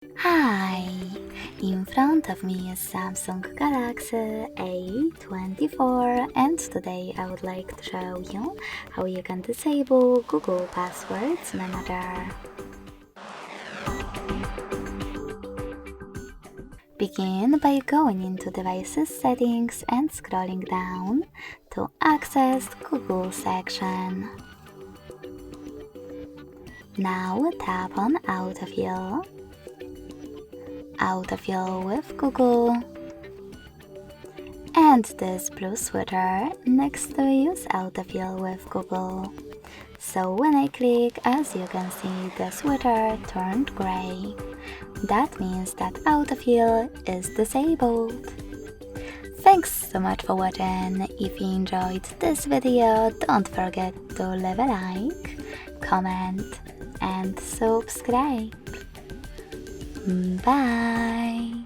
Hi! In front of me is Samsung Galaxy A24 and today I would like to show you how you can disable Google Passwords Manager. Begin by going into Devices Settings and scrolling down to access Google section. Now tap on Autofill. Autofill with Google, and this blue sweater next to Use Autofill with Google. So when I click, as you can see, the sweater turned gray. That means that Autofill is disabled. Thanks so much for watching. If you enjoyed this video, don't forget to leave a like, comment and subscribe. Bye!